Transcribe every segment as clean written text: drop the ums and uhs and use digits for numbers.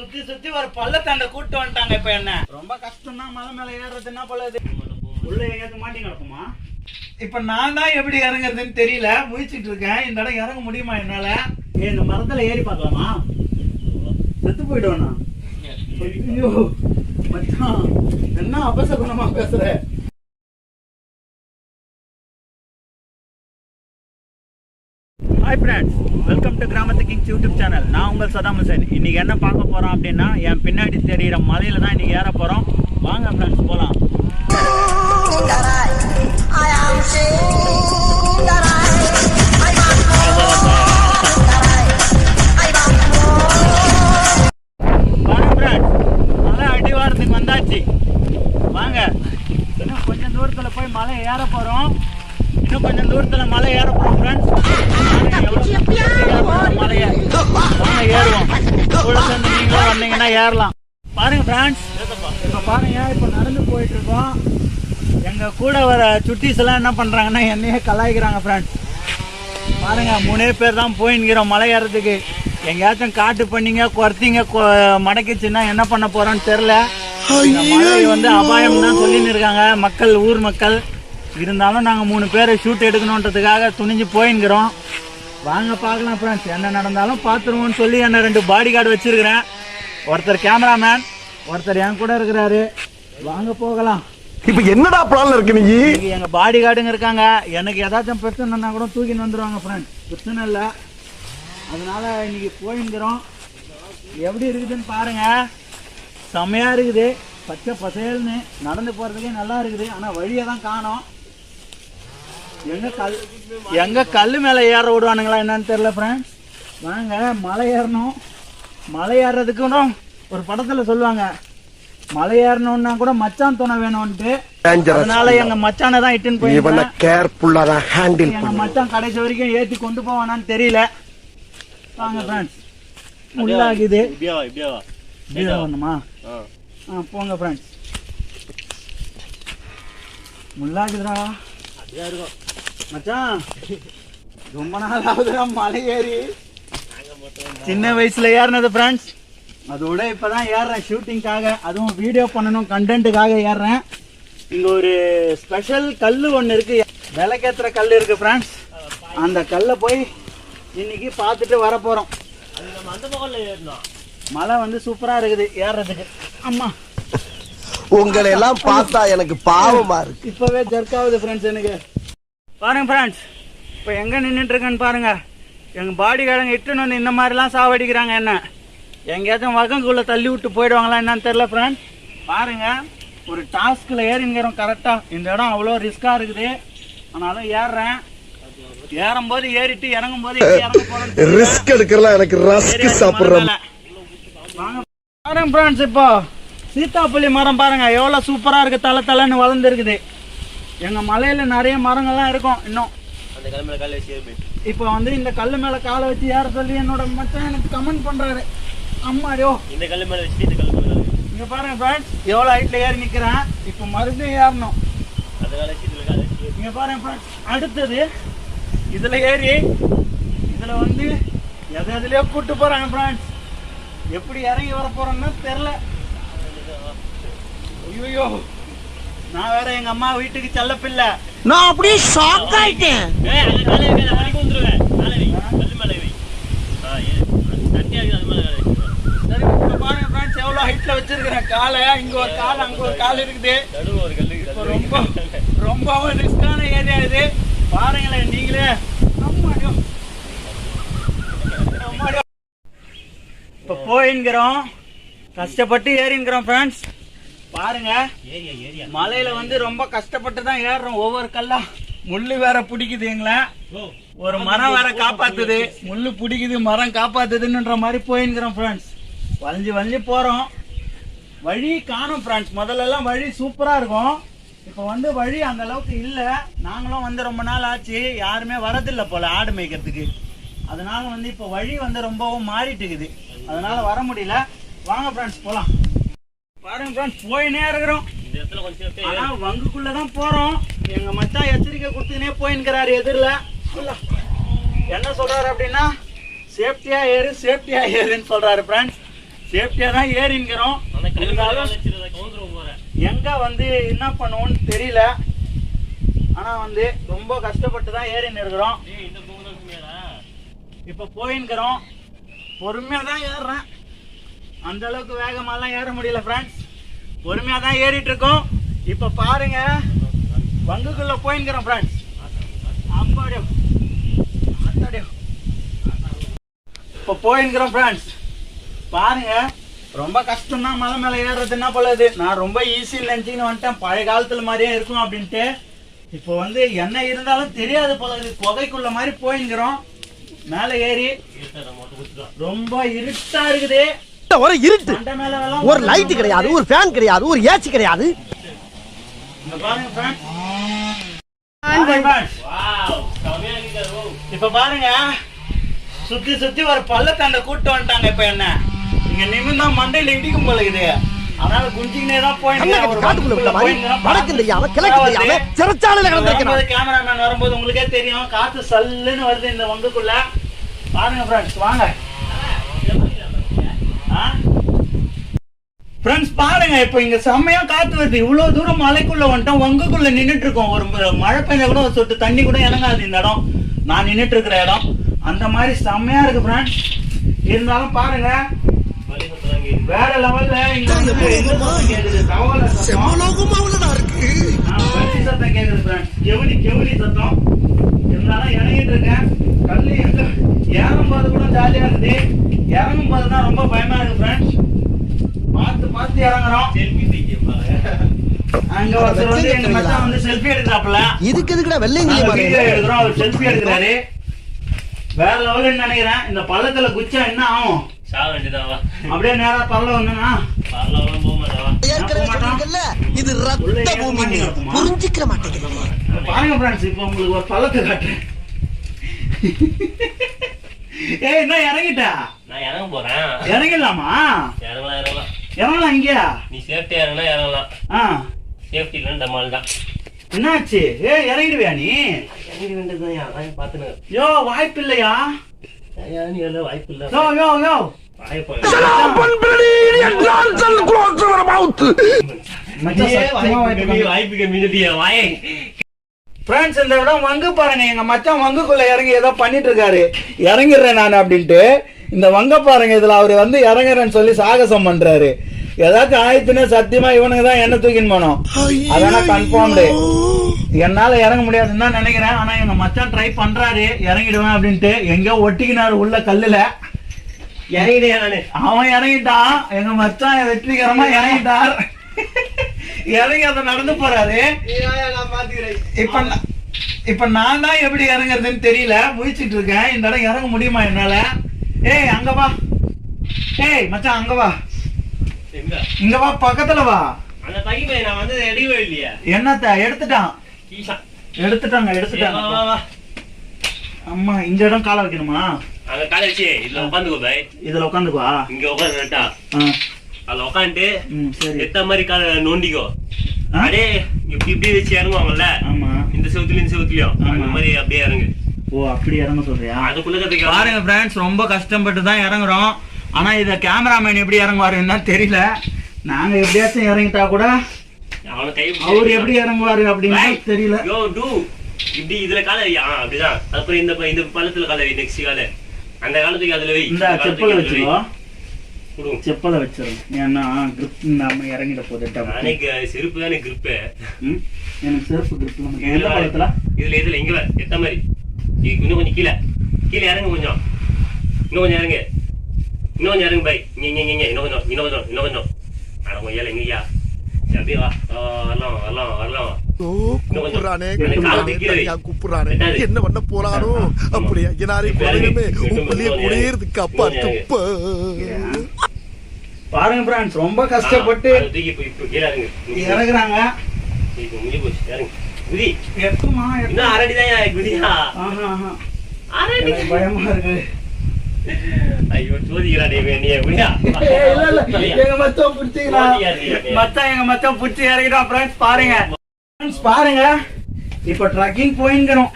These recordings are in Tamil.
சுத்தி சுத்தி ஒரு பள்ளத்தாண்ட கூட்டு வந்துட்டாங்க. இப்ப என்ன ரொம்ப கஷ்டம் தான் மலை மேல ஏறுறது. என்ன போல உள்ள எங்கேயாவது மாட்டி கிடக்குமா? இப்ப நான் தான் எப்படி இறங்குறதுன்னு தெரியல, முயற்சிட்டு இருக்கேன். இந்த இடம் இறங்க முடியுமா என்னால? இந்த மரத்துல ஏறி பார்க்கலாமா? செத்து போயிடுவேண்ணா. ஐயோ மச்சான், என்ன அபசகுணமா பேசுற? ஹாய் ஃப்ரெண்ட்ஸ், வெல்கம் டு கிராமத்து கிங்ஸ் யூடியூப் சேனல். நான் உங்கள் சதாம் ஹுசேன். இன்னைக்கு என்ன பார்க்க போறோம் அப்படின்னா, என் பின்னாடி தெரிகிற மலையில தான் இன்னைக்கு ஏற போறோம். வாங்க ஃப்ரெண்ட்ஸ் போலாம். வாங்க ஃப்ரெண்ட்ஸ், மலை அடிவாரத்துக்கு வந்தாச்சு. வாங்க, இன்னும் கொஞ்சம் தூரத்துல போய் மலை ஏற போறோம். இன்னும் கொஞ்சம் தூரத்துல மலை ஏற போறோம் ஃப்ரெண்ட்ஸ். மலையை வாங்க ஏறுவோம். கூட சேர்ந்து நீங்களும் வந்தீங்கன்னா ஏறலாம். பாருங்க ஃப்ரெண்ட்ஸ், இப்ப பாருங்க, இப்ப நடந்து போயிட்டு இருக்கோம். எங்க கூட வர சுட்டீஸ் எல்லாம் என்ன பண்றாங்கன்னா என்னையே கலாய்க்கிறாங்க ஃப்ரெண்ட்ஸ். பாருங்க, 3 பேர் தான் போயின்னுக்கிறோம் மலை ஏறதுக்கு. எங்கேயாச்சும் காட்டு பண்ணீங்க குறைத்தீங்க மடக்கிச்சுன்னா என்ன பண்ண போறோம்னு தெரியல. மலை வந்து அபாயம் தான் சொல்லின்னு இருக்காங்க மக்கள், ஊர் மக்கள். இருந்தாலும் நாங்கள் 3 பேரை ஷூட் எடுக்கணுன்றதுக்காக துணிஞ்சு போயின்னுக்கிறோம். வாங்க பார்க்கலாம் ஃப்ரெண்ட்ஸ், என்ன நடந்தாலும் பார்த்துருவோம்னு சொல்லி என்ன 2 பாடி கார்டு வச்சிருக்கிறேன். ஒருத்தர் கேமராமேன், ஒருத்தர் என் கூட இருக்கிறாரு. வாங்க போகலாம். இப்ப என்னடா பிளான்ல இருக்கு? நீ எங்க பாடி கார்டுங்க இருக்காங்க. எனக்கு ஏதாச்சும் பிரச்சனைனா கூட தூக்கின்னு வந்துடுவாங்க ஃப்ரெண்ட்ஸ், பிரச்சனை இல்லை. அதனால இன்னைக்கு போயின்னுக்கிறோம். எப்படி இருக்குதுன்னு பாருங்க, செம்மையா இருக்குது. பச்சை பசேல்னு நடந்து போறதுக்கே நல்லா இருக்குது. ஆனா வழியை தான் காணோம். எங்க கல்லு மேல ஏற விடுவானுங்களா என்னன்னு தெரியல ஃப்ரெண்ட்ஸ். வாங்க மலை ஏறணும். மலை ஏறுறதுக்கு ஒரு படத்துல சொல்லுவாங்க, மலை ஏறணும்னா கூட மச்சான் துணை வேணும்ட்டு. அதனால எங்க மச்சானை தான் இட்டுன்னு போய் எங்க மச்சான் கடைசி வரைக்கும் ஏற்றி கொண்டு போவானான்னு தெரியல. வாங்க ஃப்ரெண்ட்ஸ், முள்ளாகுது. வரணுமா? போங்க ஃப்ரெண்ட்ஸ். முள்ளாகுதுடா மச்சான். ரொம்ப நாள் ஆகுதுடா மலை ஏறி. சின்ன வயசுல ஏறினது ஃப்ரெண்ட்ஸ். அதோட இப்பதான் ஏறுறேன் ஷூட்டிங்காக, அதுவும் வீடியோ பண்ணணும் கண்டென்ட்டுக்காக ஏறுறேன். இங்க ஒரு ஸ்பெஷல் கல் ஒன்று இருக்கு, விளக்கேத்துற கல் இருக்கு ஃப்ரெண்ட்ஸ். அந்த கல்லை போய் இன்னைக்கு பார்த்துட்டு வர போறோம். மலை வந்து சூப்பரா இருக்குது ஏறுறதுக்கு. அம்மா, உங்களை எல்லாம் பார்த்தா எனக்கு பாவமா இருக்கு. இப்பவே ஜர்க்காகுது ஃப்ரெண்ட்ஸ் எனக்கு. பாருங்க ஃப்ரெண்ட்ஸ், இப்போ எங்க நின்றுட்டு இருக்கேன்னு பாருங்க. எங்க பாடி கார்டுங்க இட்டுன்னு வந்து இந்த மாதிரிலாம் சாவடிக்கிறாங்க. என்ன எங்கேயாச்சும் வகங்குள்ள தள்ளி விட்டு போயிடுவாங்களா என்னன்னு தெரியல ஃப்ரெண்ட்ஸ். பாருங்க, ஒரு டாஸ்கில் ஏறிங்கிறோம் கரெக்டாக. இந்த இடம் அவ்வளோ ரிஸ்காக இருக்குது, ஆனாலும் ஏறுறேன். ஏறும்போது ஏறிட்டு இறங்கும் போது ரிஸ்க் எடுக்கலாம். எனக்கு ரஸ்க் சாப்பிடுறேன். பாருங்க ஃப்ரெண்ட்ஸ், இப்போ சீத்தாப்பள்ளி மரம் பாருங்க எவ்வளோ சூப்பராக இருக்குது. தலை தலைன்னு வளர்ந்துருக்குது. எங்கள் மலையில் நிறைய மரங்கள்லாம் இருக்கும். இன்னும் இப்போ வந்து இந்த கல் மேலே காலை வச்சு ஏற சொல்லி என்னோட மச்சான் எனக்கு கமெண்ட் பண்ணுறாரு. அம்மாடியோ, இந்த கல் மேலே வச்சு இந்த கல் மேலே இங்கே பாருங்க ஃப்ரெண்ட்ஸ், எவ்வளோ ஹைட்டில் ஏறி நிற்கிறேன். இப்போ மறுபடியும் ஏறணும். இங்கே பாருங்க ஃப்ரெண்ட்ஸ், அடுத்தது இதில் ஏறி இதில் வந்து எதுலையோ கூப்பிட்டு போகிறாங்க ஃப்ரெண்ட்ஸ். எப்படி இறங்கி வர போகிறோன்னு தெரில. ஐயோ, நான் வேற எங்க அம்மா வீட்டுக்கு செல்ல பிள்ளை. நான் அப்படியே ஷாக் ஆயிட்டேன். பாருங்க ஃப்ரெண்ட்ஸ், எவ்வளவு ஹைட்ல வச்சிருக்கிறேன் காலை. இங்க ஒரு கால், அங்க ஒரு கால் இருக்குது. ரொம்ப ரிஸ்கான ஏரியா இது. பாருங்களேன் நீங்களே. இப்ப போயின்கிறோம், கஷ்டப்பட்டு ஏறிங்கிறோம் ஃப்ரெண்ட்ஸ். பாருங்க, மலையில வந்து ரொம்ப கஷ்டப்பட்டு தான் ஏறுறோம். ஒவ்வொரு கல்லா முள்ளு வேற பிடிக்குது எங்களை. ஒரு மரம் வேற காப்பாத்துது. முள்ளு பிடிக்குது, மரம் காப்பாத்துதுன்ற மாதிரி போயின்கிறோம் ஃப்ரெண்ட்ஸ். வளைஞ்சு வளைஞ்சு போறோம். வழி காணும் ஃப்ரெண்ட்ஸ். முதல்ல எல்லாம் வழி சூப்பரா இருக்கும். இப்ப வந்து வழி அந்த அளவுக்கு இல்ல. நாங்களும் வந்து ரொம்ப நாள் ஆச்சு, யாருமே வரதில்லை போல ஆடு மேய்க்கிறதுக்கு. அதனால வந்து இப்ப வழி வந்து ரொம்பவும் மாறிட்டு இருக்குது. அதனால வர முடியல. வாங்க ஃப்ரெண்ட்ஸ் போலாம். பாருங்க ஃப்ரெண்ட்ஸ், போயினே இருக்கிறோம். ஆனா வங்குக்குள்ளதான் போறோம். எங்க மச்சான் எச்சரிக்கை கொடுத்துனே போயின்னுக்கிறாரு எதிரில். என்ன சொல்றாரு அப்படின்னா, சேஃப்டியா ஏறு சேஃப்டியா ஏறுன்னு சொல்றாரு ஃப்ரெண்ட்ஸ். சேஃப்டியா தான் ஏறிங்கிறோம். எங்க வந்து என்ன பண்ணுவோம்னு தெரியல. ஆனா வந்து ரொம்ப கஷ்டப்பட்டு தான் ஏறின்னு இருக்கிறோம். இப்ப போயின்னுக்கிறோம். பொறுமையா தான் ஏறுறேன். அந்த அளவுக்கு வேகமாலாம் ஏற முடியல ஃப்ரெண்ட்ஸ். பொறுமையா தான் ஏறிட்டு இருக்கோம். இப்ப பாருங்க வங்குக்குள்ள போயின்னுக்கிறோம் ஃப்ரெண்ட்ஸ். அப்பாடியோ ஆத்தாடியோ இப்ப போயின்னுக்கிறோம் ஃப்ரெண்ட்ஸ். பாருங்க ரொம்ப கஷ்டம் தான் மலை மேல ஏறுறது. என்ன பண்ணுது, நான் ரொம்ப ஈஸியில் நினைச்சின்னு வந்துட்டேன். பழைய காலத்துல மாதிரியே இருக்கும் அப்படின்ட்டு. இப்போ வந்து என்ன இருந்தாலும் தெரியாது போல குகைக்குள்ள மாதிரி போயிங்கிறோம். மேல ஏறி ரொம்ப இருட்டா இருக்குது. ஒரு இருட்டு, ஒரு லைட் கிடையாது, ஒரு ஃபேன் கிடையாது, ஒரு ஏசி கிடையாது. இப்ப பாருங்க சுத்தி சுத்தி ஒரு பள்ளத்தாண்ட கூட்டு வந்துட்டாங்க. இப்ப என்ன இங்க நிமிந்தா மண்டையில இடிக்கும் போல இது. அதனால குஞ்சிக்கினே தான் கேமராமேன் வரும்போது உங்களுக்கே தெரியும் காத்து சல்லுன்னு வருது இந்த வங்குக்குள்ள. பாருங்க ஃப்ரெண்ட்ஸ், வாங்க ஃப்ரெண்ட்ஸ் பாருங்க. இப்ப இங்க செம்மையா காத்து வருது. இவ்வளவு தூரம் மலைக்குள்ள வந்துட்டோம். வங்குக்குள்ள நின்னுட்டு இருக்கோம். ஒரு மழை பெஞ்ச கூட ஒரு சொட்டு தண்ணி கூட இறங்காது இந்த இடம். நான் நின்னுட்டு இருக்கிற இடம் அந்த மாதிரி செம்மையா இருக்கு ஃப்ரெண்ட்ஸ். இருந்தாலும் பாருங்க வேற லெவல்ல இங்க கேக்குது. தகவல சத்தம் கேக்குது ஃப்ரெண்ட்ஸ். கெவுளி சத்தம். இருந்தாலும் இறங்கிட்டு இருக்கேன். கல்லு ஏறும் போது கூட ஜாலியா இருக்குது. இறங்கும் போதுதான் ரொம்ப பயமா இருக்கு ஃப்ரெண்ட்ஸ். பார்த்து இறங்குறோம். அங்க ஒருத்தர் வந்து எங்க மச்சான் வந்து செல்ஃபி எடுக்கிறாப்ல. இதுக்கு எதுக்குடா வெள்ளையங்கிலி எடுக்கிறோம். அவர் செல்ஃபி எடுக்கிறாரு. வேற லெவல்னு நினைக்கிறேன். இந்த பள்ளத்துல குச்சா என்ன ஆகும்? அப்படியே நேரா பல்ல வந்தா இது ரத்த பூமி, புரிஞ்சுக்கிற மாட்டேங்குது. பாருங்க ஃப்ரெண்ட்ஸ், இப்ப உங்களுக்கு ஒரு பள்ளத்தை காட்டுறேன். ஏய் என்ன இறங்கிட்டா? நான் இறங்க போறேன். இறங்கிடலாமா? இறங்கலாம். இங்கயா நீ சேஃப்டியா இறங்கினா இறங்கலாம். சேஃப்டி இல்லைன்னு டமால் தான். என்னாச்சு? இறங்கிடுவியா நீ? இறங்கி வேண்டியதுதான். பாத்துன்னு யோ வாய்ப்பு இல்லையா? வாய்ப்பு இல்ல. யோ யோ யோ வாய்ப்பு கம்மி வாயே. ஃப்ரெண்ட்ஸ், இந்த இடம் வங்கு பாருங்க. எங்க மச்சான் வங்குக்குள்ள இறங்கி ஏதோ பண்ணிட்டு இருக்காரு. இறங்கிடுறேன் நான் அப்படின்ட்டு. இந்த வங்க பாருங்க, இதுல அவரு வந்து இறங்குறேன்னு சொல்லி சாகசம் பண்றாரு. ஏதாச்சும் ஆயிடுச்சுன்னா சத்தியமா இவனுக்கு தான் என்ன தூக்கின்னு போனோம். அதான கன்ஃபார்ம்டு. என்னால இறங்க முடியாதுன்னு தான் நினைக்கிறேன். ஆனா எங்க மச்சான் ட்ரை பண்றாரு இறங்கிடுவேன் அப்படின்ட்டு. எங்க ஒட்டிக்கினாரு உள்ள கல்லுல. அவன் இறங்கிட்டான். எங்க மச்சான் வெற்றிகரமா இறங்கிட்டார். இறங்கி அதை நடந்து போறாரு. இப்ப நான் தான் எப்படி இறங்குறதுன்னு தெரியல. முயற்சிட்டு இருக்கேன். இந்த இடம் இறங்க முடியுமா என்னால? ஏய் அங்க வா. ஏய் மச்சான் அங்க வா. இங்க வா, பக்கத்துல வா. அந்த தகி நான் வந்து எடுக்கவே இல்லையா? என்னத்த எடுத்துட்டாங்க. அம்மா இந்த இடம் கால வைக்கணுமா? அங்க கால வச்சு இதுல உட்காந்துக்கோ பாய். இதுல உட்காந்துக்குவா? இங்க உட்காந்துட்டா அதுல உட்காந்துட்டு எத்த மாதிரி கால நோண்டிக்கோ. அப்படியே இப்படி வச்சு இறங்குவாங்கல்ல. ஆமா. இந்த செவத்துலயும் அந்த மாதிரி அப்படியே இறங்கு. ஓ அப்படி இறங்க சொல்றியா? அதுக்குள்ள பாருங்க ஃப்ரெண்ட்ஸ், ரொம்ப கஷ்டப்பட்டு தான் இறங்குறோம். ஆனா இத கேமராமேன் எப்படி இறங்குவாருன்னு தெரியல. நாங்க எப்படியாச்சும் இறங்கிட்டா கூட அவரு எப்படி இறங்குவாரு அப்படின்னு தெரியல. இப்படி இதுல கால அப்படிதான். அப்புறம் இந்த பள்ளத்துல கால நெக்ஸ்ட் கால அந்த காலத்துக்கு அதுல வை. இந்த செப்பல வச்சுக்கோ. செப்பல வச்சிரும். ஏன்னா கிரிப் நாம இறங்கிட போகுது. அன்னைக்கு செருப்பு தானே கிரிப்பு. எனக்கு செருப்பு கிரிப் எந்த பள்ளத்துல? இதுல இங்க எத்த மாதிரி இன்னும் கொஞ்சம் கீழே இறங்கு. இன்னும் கொஞ்சம் இறங்கு பை. இங்க இன்னும் கொஞ்சம் கொஞ்சம் எங்கய்யா அப்படியே வா. வரலாம். என்ன பண்ண போறானோ அப்படியே அப்பா துப்ப. பாருங்க ஃப்ரெண்ட்ஸ், ரொம்ப கஷ்டப்பட்டு இறங்குறாங்க. பயமா இருக்கு. ஐயோ சோதிக்கிறானே எங்க மச்சான் புடிச்சு இறங்கிட்டோம் ஃப்ரெண்ட்ஸ். பாருங்க இப்ப ட்ரக்கிங் போயிங்கிறோம்.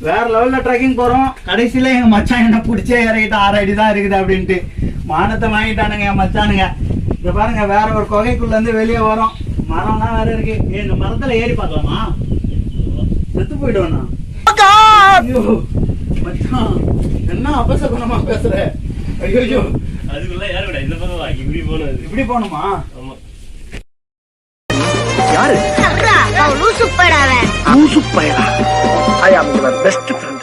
வேற லெவல்ல ட்ரக்கிங் போறோம். கடைசியில எங்க மச்சான் என்ன புடிச்சே இறங்கிட்டோம். 6 அடி தான் இருக்குது அப்படின்ட்டு. மானத்தை வாங்கிட்டானுங்க என் மச்சானுங்க. இங்க பாருங்க, வேற ஒரு குகைக்குள்ள இருந்து வெளியே வரோம். மரம்லாம் வேற இருக்கு. இந்த மரத்துல ஏறி பார்க்கலாமா? செத்து போயிடுவேண்ணா. ஐயோ மச்சான், என்ன அபசகுணமா பேசுற? ஐயோ அதுக்குள்ள யாரு விட இந்த பக்கம் இப்படி போகணும். இப்படி போகணுமா? ஆமா. யாரு? லூசு பயலா. ஐ அம் யுவர் பெஸ்ட் ஃப்ரெண்ட்.